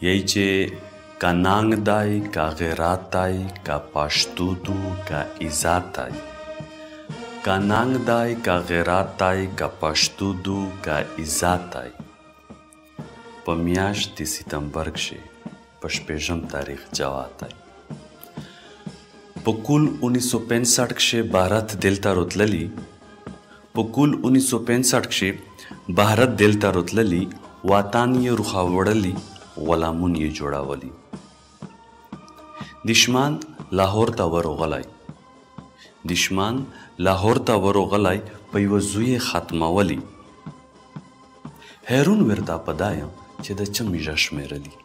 یی چې کا نانګ دای کا غیرات دای کا پښتو دو کا عزت دای کا نانګ دای کا غیرات دای کا پښتو دو کا عزت دای. په میاشت د ستمبر کښې په شپږم تاریخ جواد دی. په کل 1965 کښې بھارت دلته راتللي. په کل 1965 کښې بھارت دلته راتللي، وطن یې روښاوړلي، غلامون یې جوړولي. دشمن لاهور ته ورغلی، دشمن لاهور ته ورغلی، په یوه زوی یې ختمولي. حیرون ورته په دا یم چې د څه میژه شمېرلي.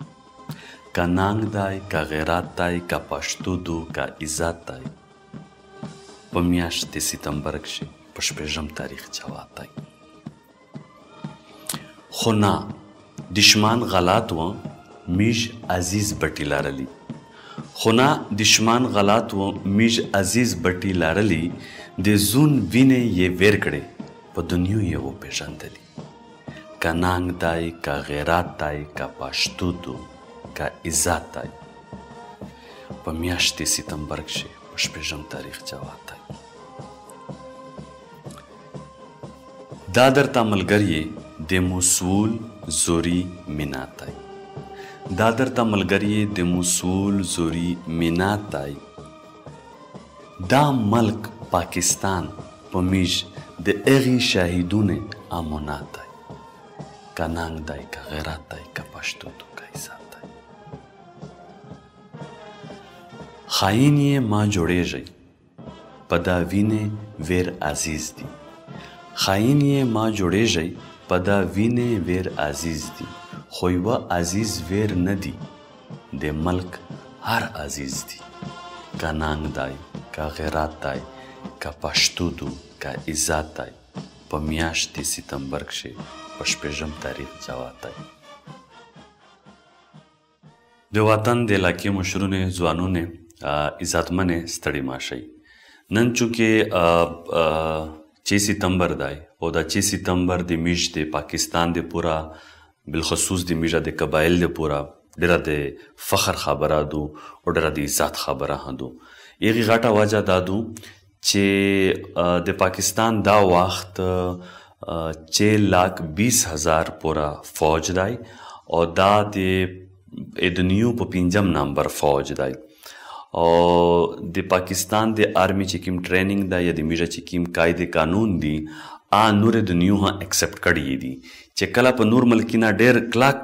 که ننګ دی که غیرت دی که پښتو دو که عزت دی. په میاشت د ستمبر کښې په شپږم تاریخ جواد دی. خو نه، دشمن غلط و، میژ عزیز بټي لرلي. خو نه، دشمن غلط و، میژ عزیز بټي لرلي. د زون وینې یې ویر کړې، په دنیا یې وپېژندلي. که ننګ دی که غیرت دی که پښتو دو که عزت دی. په میاشت د ستمبر کښې په شپږم تاریخ جواد دی. دا درته ملګری د موصول زوري مینات دی. دا درته ملګری د موصول زوري مینات دی. دا ملک پاکستان په میژ د هغې شهیدونو امانت دی. که ننګ دی که غیرت دی که پښتو دو که عزت دی. خاین یې ما جوړېږئ، په دا وینې ویر عزیز دی. خاین یې ما جوړېږئ، په دا وینې ویر عزیز دی. خو یوه عزیز ویر نه دی، د ملک هر عزیز دی. که ننګ دی که غیرت دی که پښتو دو که عزت دی. په میاشت د ستمبر کښې په شپږم تاریخ جواد دی. د وطن د علاقې مشرونې ځوانونې عزتمنې ستړي مه شئ. نن چونکې 6 ستمبر دی او دا 6 ستمبر د میژ د پاکستان د پورا بالخصوص د میژه د قبایل د پورا ډېره د فخر خبره دو او ډېره د عزت خبره هم دو. هغې غټه وجه دا دو چې د پاکستان دا وخت 6,20,000 پورا فوج دی او دا د دنیا په 5م نمبر فوج دی. او د پاکستان د آرمی چې کوم ټریننګ دی یا د میژه چې کوم قاعدې قانون دي نور دنیا هم اکسپټ کړي دي چې کله په نور ملکونه ډېر کلک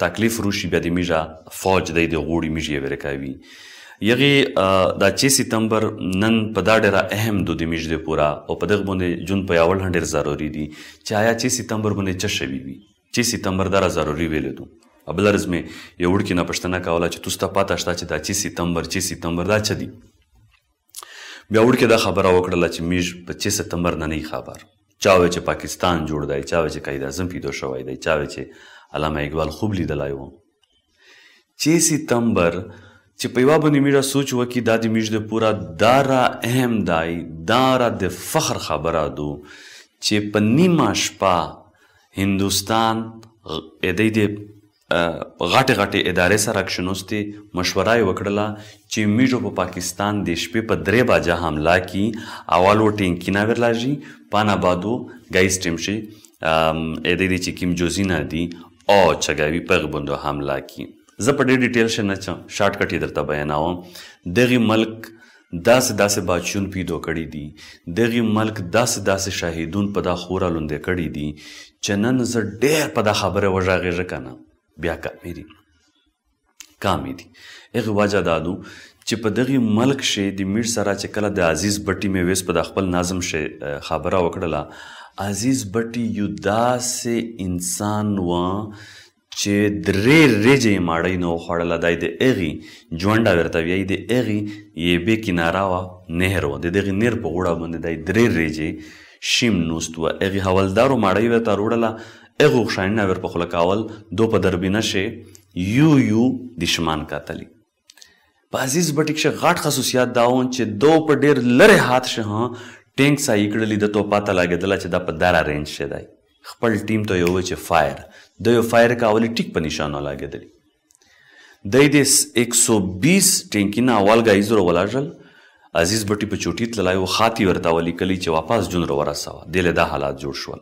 تکلیف روشي بیا د میژه فوج دی د غوړي میژې یې ورکوي. یغې دا 6 ستمبر نن په دا ډېره اهم دو د میژ د پورا او په دغه باندې ژوند پیاوړ هم ډېر ضروري دي چې آیا 6 ستمبر باندې څه شوي وي. 6 ستمبر دا ضروري ویلی دو. بله ورځ مې یو وړکي نه پوښتنه کوله چې تاسو ته پته شته چې دا 6 ستمبر دا څه دي. بیا وړکي دا خبره وکړله چې میژ په 6 ستمبر نه نه خبر. چا وی چې پاکستان جوړ دی، چا وی چې قائد اعظم پیدا شوی دی، چا وی چې علامه اقبال خوب لیدلی و. 6 ستمبر چې په یوه باندې میژه سوچ وکړي دا د میژ د پوره دا را اهم دی، دا را د فخر خبره دو چې په نیمه شپه هندوستان د دې غټې غټې ادارې سره کښېناستې، مشوره یې وکړله چې میژو په پاکستان د شپې په 3 بجه حمله کړي. اول و ټینکي نه ورلاږي، پانه بادو ګایز ټیم شي د دې چې کوم جوزینه دي او چګاوي په هغې باندې حمله کړي. زه په ډېر ډیټیل شه نه چم، شارټ کټ یې درته بیانوم. دغې ملک داسې داسې بادشون پیدا کړي دي، دغې ملک داسې داسې شهیدون په دا خوره لوندې کړي دي چې نن زه ډېر په دا خبره وژغېږه که نه بیا کامې دي. هغې وجه دا دو چې په دغې ملک کښې د میژ سره چې کله د عزیز بټي مې ویس په د خپل نظم خبره وکړله. عزیز بټي یو داسې انسان و چې 3 ورځې یې ماړۍ نه وخوړله. دا یې د هغې ژونډه ورته وایي، د هغې یبې کناره وه نهر و، د دغې نهر په غوړه باندې دا یې 3 ورځې شیم نوست وه. هغې حولدارو ماړۍ ورته وروړله، هغو خوشاینونه ور په خوله کول، دو په دربینه شې یو دشمن کتلی. په عزیز بټي کښې غټ خصوصیات دا و چې دو په ډېر لرې هات شه ټینک سایي کړلي، ده ته پته لګېدله چې دا په دره رینج شه دی. خپل ټیم ته یې وویل چې فایر، ده یو فایر کولی ټیک په نشانه لګېدلی. دی د 120 ټینکینه اول ګایز ولاړل. عزیز بټي په چوټي تللی و، خاطي ورته ولیکلي چې واپس جون ورسوه. دې له دا حالات جوړ شول.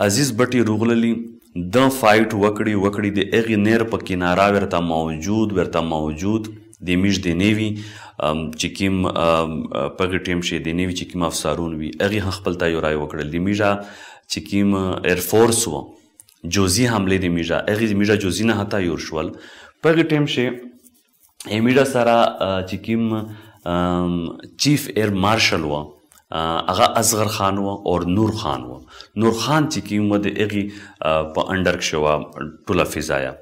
عزیز بټي روغللي د فایټ وکړي د هغې نیر په کناره ورته موجود د میش د نیوي چې کوم په هغې ټیم شي د نیوي چې کوم افسرون وي هغې هم خپل ته یو رای وکړل. د میژه چې کوم ایرفورس و جوزي حملې د میژه هغې د میژه جوزي نه حتی یور شول. په هغې ټیم شي میژه سره چې کوم چیف ایر مارشل و هغه اصغر خان و او نور خان و. نور خان چې کوم و د هغې په انډر کې شوه ټوله فضایه.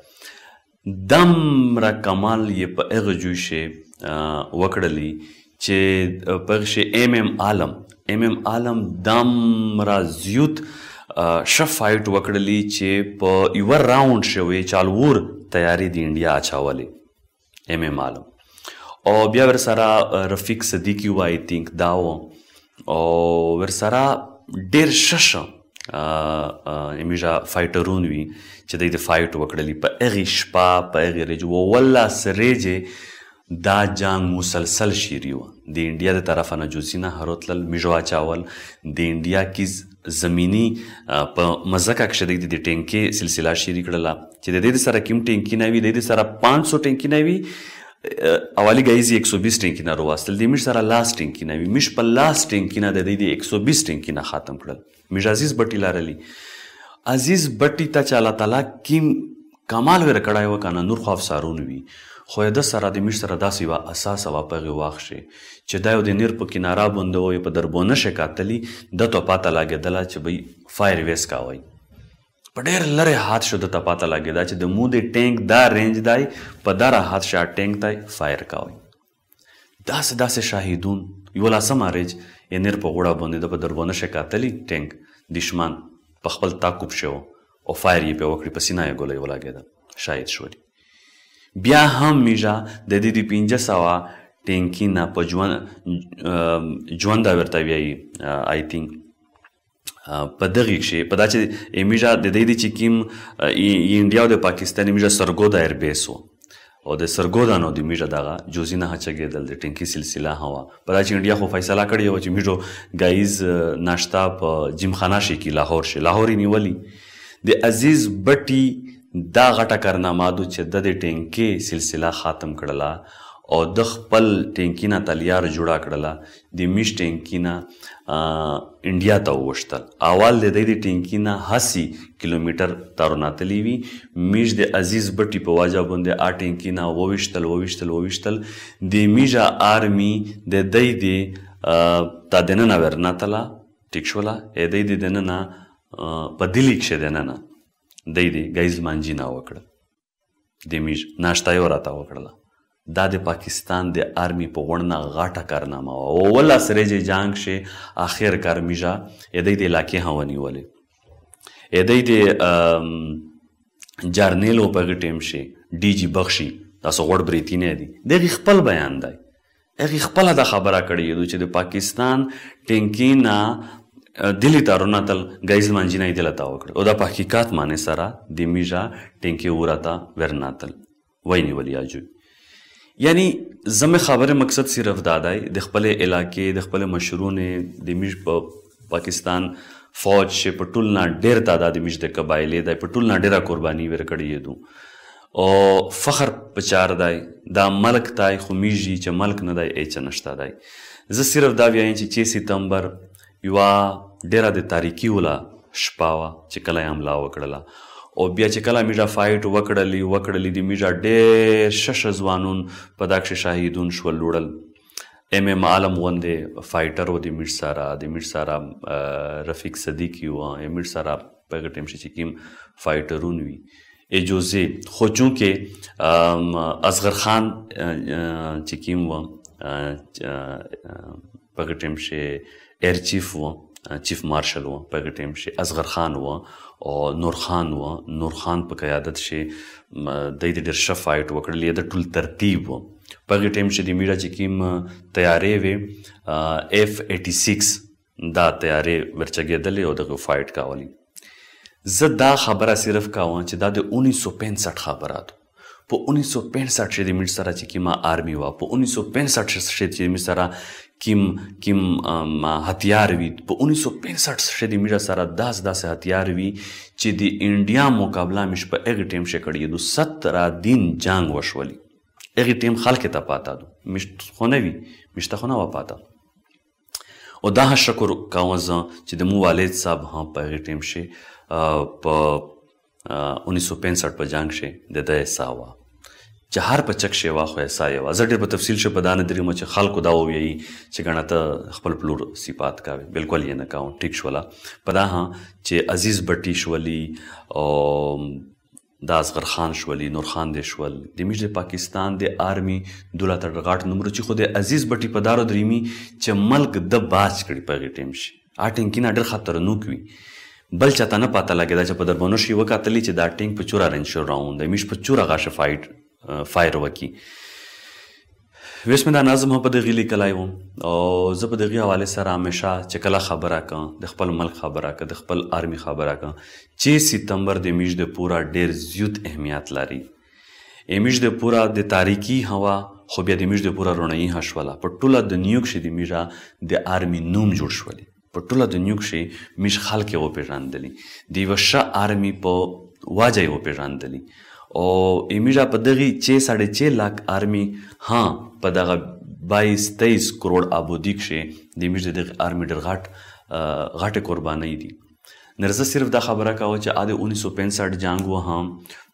دمره کمال یې په هغه جوی شی وکړلی چې په هغه شی ایم عالم دمره زیوت ښه فایټ وکړلی چې په یوه راونډ شوی چالور تیاری د انډیا اچولې ایم عالم. او بیا ورسره رفیق صدیقي و آی تینک دا و او ورسره ډېر ښه میژه فایټرون وي چې دوی د فایټ وکړلي په هغې شپه په هغې ورځې والله سریجې دا جنګ مسلسل شیري وه. د انډیا د طرفه نه جوزي نه هروتلل میژو اچول. د انډیا کې زمینی په مځکه کښې دوی د ټینکې سلسله شیري کړله چې د دې سره کوم ټینکي نه وي د دې سره 500 ټینکي نه وي. اولی ګایزې 120 ټینکي نه راواستل. د میژ سره لاس ټینکي نه وي. میژ په لاس ټینکي نه د دوی د 120 ټینکي نه ختم کړل. میژ عزیز بټي لرلی. عزیز بټي ته چې الله تعالی کیم کمال ور کړی و که نه نور خو افسرون وي خو د سره د میژ سره داسې یوه اساسه وه په هغې وخت چې دا یو د نیر په کناره باندې و په دربو نشي کتلي ده ته پاته لګېدله چې بی فایر ویس کوئ. په ډېر لرې حد شو ده ته پاته لګېده چې د مو د ټینک دا رینج دی په دره حد شا ټینک دی فایر کوئ. داسې شاهدون یوه لسمه ریج یې نیر په غوړه باندې ده په دربو نشي کتلي ټینک دشمن په خپل تعقب شو او فایر یې پرې وکړي په سینه یې ګوله یې ولګېده شهید شولي. بیا هم میژه د دې د 500 ټینکي نه په ژونده ورته وایي آی تینک په دغې کښې په دا چې میژه د دې د چې کوم انډیا او د پاکستان میژه سرګودا ایربیس و او د سرګودا نو د میژه دغه جوزي نه هچګېدل د ټینکي سلسله هم وه. په دا چې انډیا خو فیصله کړې وه چې میژو ګایز ناشته په جیمخانه شي کې لاهور شي. لاهور یې نیولي. د عزیز بټي دا غټه کارنامه ده چې د ټینکي سلسله ختم کړله او د خپل ټینکي نه تلیار جوړه کړله. د میژ ټینکي نه انډیا ته ووښتل. اول د دې د ټینکي نه 80 کیلومیټر تاروناتلي وي. میژ د عزیز بټي په وجه باندې ټینکي نه وویشتل. د میژه آرمي د دی د دننه ورنتله ټیک شوله. دی د دننه په دلي کښې دننه دی د ګایز مانجي نه وکړه د میژ ناشته یې راته وکړله. دا د پاکستان د آرمي په غوڼ نه غټه کارنامه وه. اوله سریجې جنګ کښې آخر کار میژه دی د علاقې هم ونیولې. دی د جرنیلو په هغې ټیم کښې ډي جي بخشي تاسو غوړ بریتینی دي د هغې خپل بیان دی. هغې خپله دا خبره کړې ده چې د پاکستان ټینکي نه دلی تاروناتل ګایز مانجي نه یې دله ته وکړه او دا په حقیقت معنې سره د میژه ټینکي ورته ورناتل ونیولي اجوی. یعنی زمې خبرې مقصد صرف دا دی د خپلې علاقې د خپلې مشرونې د میژ په پاکستان فوج چې په ټول نه ډېر تعداد میژ د قبایلې دی په ټول نه ډېره قرباني ورکړې دو او فخر په چار دی دا ملک دی خو میژ چې ملک نه دی هیڅ نشته دی. زه صرف دا وایم چې 6 سپتمبر یوه ډېره د تاریکي وله شپه وه چې کله یې حمله وکړله او بیا چې کله میژه فایټ وکړلي د میژه ډېر ښه ځوانون په دا کښې شهیدون شول لوړل. ایم عالم غوندې فایټر و د میژ سره رفیق صدیقي و میژ سره په هغه ټیم چې کوم فایټرون وي اجوزې خو چونکې اصغر خان چې کوم و په هغه ټیم کښې ایر چیف و چیف مارشل و په هغه ټیم کښې اصغر خان و او نور خان و. نور خان په قیادت کښې دی د ډېر ښه فایټ وکړلی د ټول ترتیب و. په هغې ټیم کښې د میژه چې کوم تیارې وې F-86 دا تیارې ورچګېدلې او دغه فایټ کولی. زه دا خبره صرف کوم چې دا د 1965 خبره ده. په 1965 چې د میټ سره چې کومه آرمي وه، په 1965 چې د میټ سره کوم هتیار وي، په 1965 چې د میټ سره داسې هتیار وي چې د انډیا مقابله مش په هغې ټیم چې کړی دو 17 دن جنگ وشولي. هغې ټیم خلک ته پاته دو، مشت خو نه وي، مشته خو نه وه پاته. او دا شکر کوم زه چې د مو والد صاحب هم په هغې ټیم چې په 1965 په جنگ چې د ده حصه وه، چې هر په چک شی وه خو حصه یې وه. زه ډېر په تفصیل شه په دا نه درېږم چې خلکو دا ووایي چې ګڼه ته خپل پلور صفات کوې، بلکل یې نه کوم. ټیک شوله په دا چې عزیز بټي شولي او دا اصغر خان شولي، نور خان دې شول، د میش د پاکستان د آرمي دوله تر غاټ نمبر چې خو د عزیز بټي په دارو درېمي چې ملک د باج کړي په هغې ټیم شي. ټینګ نه ډېر خطرناک وي، بل چاته نه پاته لګېده چې په دربانو شي وکتلي چې دا ټینګ په چوره رنج راوند دی، میش په چوره غاښه فایر وکړي. ویس مې دا نظم هم په دغې لیکلی وم او زه په دغې حوالې سره همیشه چې کله خبره کوم د خپل ملک خبره کوم، د خپل آرمي خبره کوم چې ستمبر د میش د پوره ډېر زیات اهمیت لري. میش د پوره د تاریخي هوا خو بیا د میش د پوره رڼایي هم شوله. په ټوله دنیا کښې د میشه د آرمي نوم جوړ شولي، په ټوله دنیا کښې میش خلک یې وپېژندلي، د یوه ښه آرمي په وجه یې وپېژندلي. او میشه په دغې 6.5 لاک آرمي په دغه 22-23 کروڑ آبادي کښې د میش د دغې آرمي ډېر غټې قربانۍ دي. نر زه صرف دا خبره کوه چې د 1965 جنګ و هم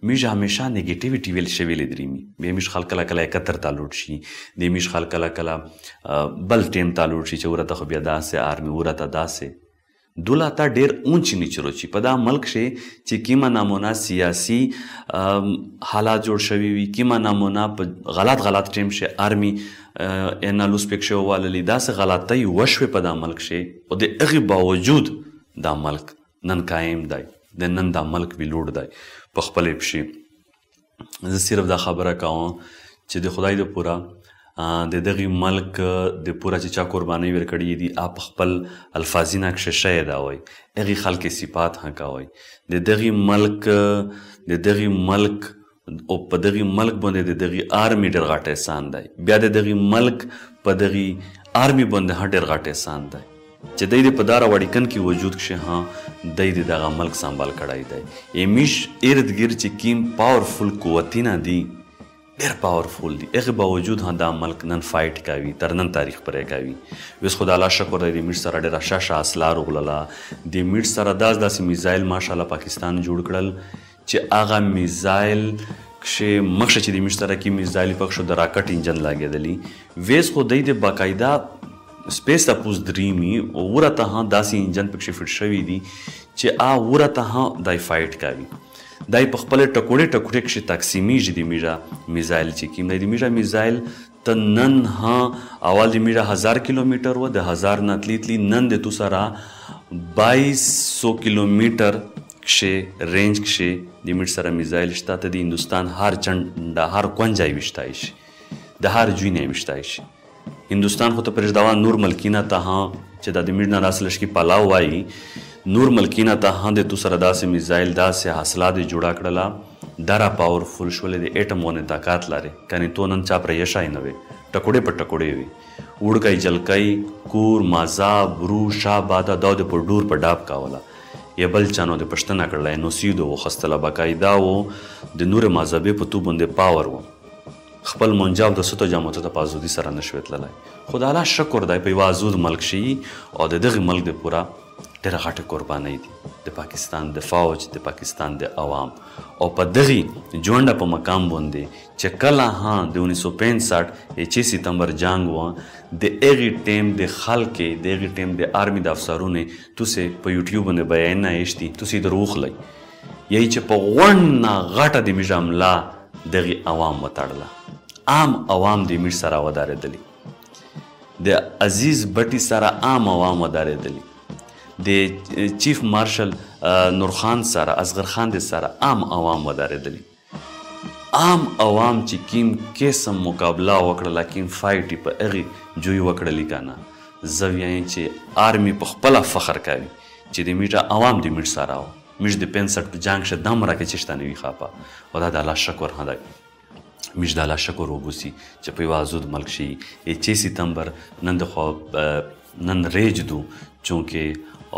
میش همیشه نیګیټیویټي ویل شویلې درېمي. بیا میش خلک کله کله 71 ته لوټ شي، د میش خلک کله کله بل ټیم ته لوټ شي چې ورته خو بیا داسې آرمي ورته داسې دوله ته ډېر اونچ نیچ روچي. په دا ملک کښې چې کومه نمونه سیاسي حالات جوړ شوي وي، کومه نمونه په غلط ټیم کښې آرمي انالوس پکې شوی واللي داسې غلطۍ وشوې په دا ملک کښې، او د هغې باوجود دا ملک نن قایم دی، د نن دا ملک ویلوړ دی په خپلې پښې. زه صرف دا خبره کوم چې د خدای د پوره د دغې ملک د پوره چې چا قربانۍ ورکړي دي په خپل الفاظي نه کښې ښه یې دا وایي، هغې خلک صفات هم کوئ. د دغې ملک او په دغې ملک باندې د دغې آرمي ډېر غټ احسان دی، بیا د دغې ملک په دغې آرمي باندې هم ډېر غټ احسان دی چې دی د په داره وړیکن کې وجود کښې دی د دغه ملک سنبال کړی دی. میش ارد ګرد چې کوم پاورفل قوتونه دي ډېر پاورفول دي، هغې باوجود هم دا ملک نن فایټ کوي، تر نن تاریخ پرې کوي. اوس خو د الله شکر دی د میش سره ډېره ښه اسلحه راغلله. د میش سره داسې میزایل ماشاءالله پاکستان جوړ کړل چې هغه میزایل کښې مخکې چې د میش سره کې میزایل پکښې شو د راکټ انجن لګېدلي، ویس خو دی د باقاعده سپیس ته پوز درېمي او ورته هم داسې انجن پکښې فټ شوي دي چې ورته هم دی فایټ کوي. دای په خپل ټکوړې کښې تقسیمیږي د میشه میزایل چې کوم دی. د میشه میزایل ته نن اول د میشه 1000 کیلومیټر و، د 1000 نه تلي نن د تو سره 2200 کیلومیټر کښې رینج کښې د میش سره میزایل شته. ته د هندوستان هر چنډه هر کونجه یې ویشتای شي، د هر جوی نه یې ویشتای شي. هندوستان خو ته پرېږدوه نور ملکینه ته چې دا د میش نه داسې لشکي پلاو وایي، نور ملکینه ته هم د تو سره داسې میزایل داسې حاصلات یې جوړه کړله، دا را پاورفول شولې د ایټم باندې طاقت لري. کنې تو نن چا پرې یشای نه وې، ټکوړې په ټکوړې وي، وړکی جلکی کور مازا برو شا باده دا د په ډور په ډاب کوله. یا بل چا نو د پښتنه کړلی نو سیدو وخستله باقاعده و د نور مذهبې په تو باندې پاور و، خپل منجاب د ستو جامو ته په ازادي سره نه شوی تللی. خو د الله شکر دی په یوه ازود ملک شي او د دغې ملک د پوره ډېره غټه قربانۍ دي د پاکستان د فوج، د پاکستان د عوام. او په دغې جونډه په مقام باندې چې کله د 1965 6 ستمبر جنګ و، د هغې ټیم د خلکې د هغې ټیم د آرمي د افسرونو تاسې په یوټیوب باندې بیانونه ایښتي، تاسې در وخلی یی چې په غونډه غټه د میشه ملا دغې عوام وتړله. عام عوام د میش سره ودارېدلي، د عزیز بټي سره عام عوام ودارېدلي، د چیف مارشل نور خان سره اصغر خان د سره عام عوام ودارېدلي. عام عوام چې کوم قسم مقابله وکړله، کوم فایټ یې په هغې جوی وکړلي که نه، زه وایم چې آرمي په خپله فخر کوي چې د میشه عوام د میش سره و. میش د 65 په جنګ کښې دومره کې چېشته نه وي خفه، او دا د الله شکر هم دی. میش د الله شکر وبوسي چې په یو آزود ملک شي 6 سپتمبر نن ریج دو چونکې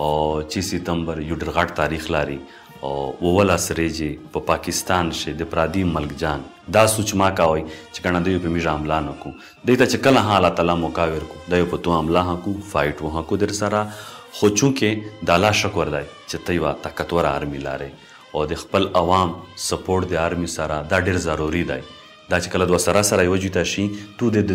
او 6 سپتمبر یو ډېر غټ تاریخ لري او اوله سریجې په پاکستان شي د پرادي ملک جان دا سوچ ما کوي چې کنه دوی په میژه حمله نه کو دوی ته چې کله الله تعالی موقع ورکو دوی په تو حمله کو فایټ وه کو در سره خو چونکې د الله شکر دی چې ته یوه طاقتور آرمي لرې او د خپل عوام سپورټ د آرمي سره دا ډېر ضروري دی دا چې کله دوه سره یو جوته شي تو د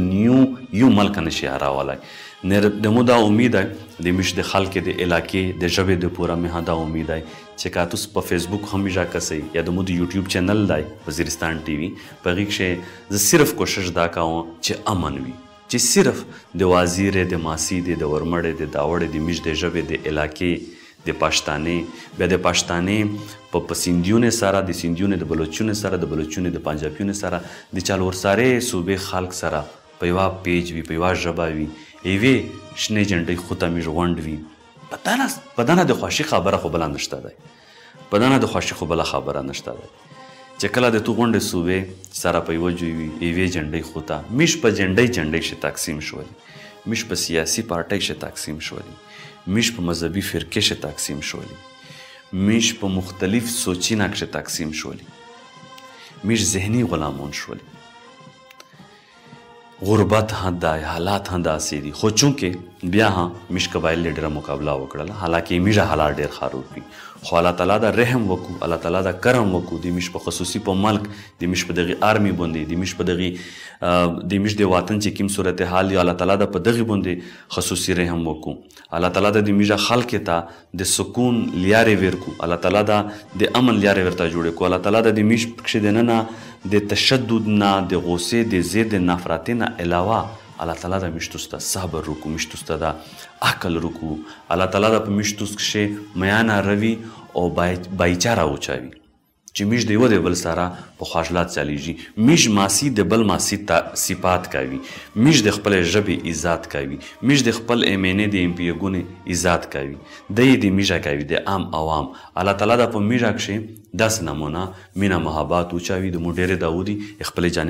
یو ملک نشي هراولی د مو دا امید دی د میش د خلکې د علاقې د ژبې د پوره مې دا امید دی چې که تاسو په فیسبوک همیشه کسئ یا د مو د یوټیوب چینل دی وزیرستان ټي وي په هغې کښې زه صرف کوشش دا کوم چې امن وي چې صرف د وازیرې د ماسي د ورمړې د داوړې د میش د ژبې د علاقې د پښتانې بیا د پښتانې په سیندیونو سره د سیندیونو د بلوچونو سره د بلوچونو د پنجابیونو سره د چالورسارې صوبې خلک سره په یوه پیج وي په یوه ژبه وي یوې شنې جنډۍ خوته میږ غونډ وي په دنه د خوښي خبره خو بله نشته دی په دنه د خوښي خو بله خبره نشته دی چې کله د تو غونډې صوبې سره په یوه یوې جنډۍ خوته میش په جنډۍ شه تقسیم شولي میش په سیاسي پارټۍ شه تقسیم شولي میش په مذهبي فرقې شه تقسیم شولي میش په مختلف سوچینه کښې تقسیم شولي میش ذهني غلامان شولي غربت هم دی حالات هم داسې دي خو چونکې بیا هم میش قبایل ډېره مقابله وکړله حالانکې میژه حالات ډېر خراب وي خو الله تعالی دا رحم وکړو الله تعالی دا کرم وکړو د میش په خصوصي په ملک د میش په دغې آرمي باندې د میش په دغې د میش د وطن چې کوم صورتحال دی الله تعالی دا په دغې باندې خصوصي رحم وکړو الله تعالی دا د میژه خلکې ته د سکون لیارې ورکړو الله تعالی دا د امن لیارې ورته جوړې کړو الله تعالی دا د میش کښې دننه د تشدد نه د غوسې د ضد نفرتۍ نه علاوه الله تعالی دا میشتوس ته صبر وکړو میشتوس ته دا عقل وکړو الله تعالی دا په میشتوس کښې میانه روي او بایچاره وچوي چې میش د یوه د بل سره په خواږلات چلیږي میش ماسي د بل ماسي صفات کوي میش د خپلې ژبې عزت کوي میش د خپل ایمنې د امپیګونې عزت کوي دی د میژه کوي د عام عوام الله تعالی دا په میژه کښې داسې نمونه مینه محبت وچوي د مو ډېرې دا ودي خپلې جانب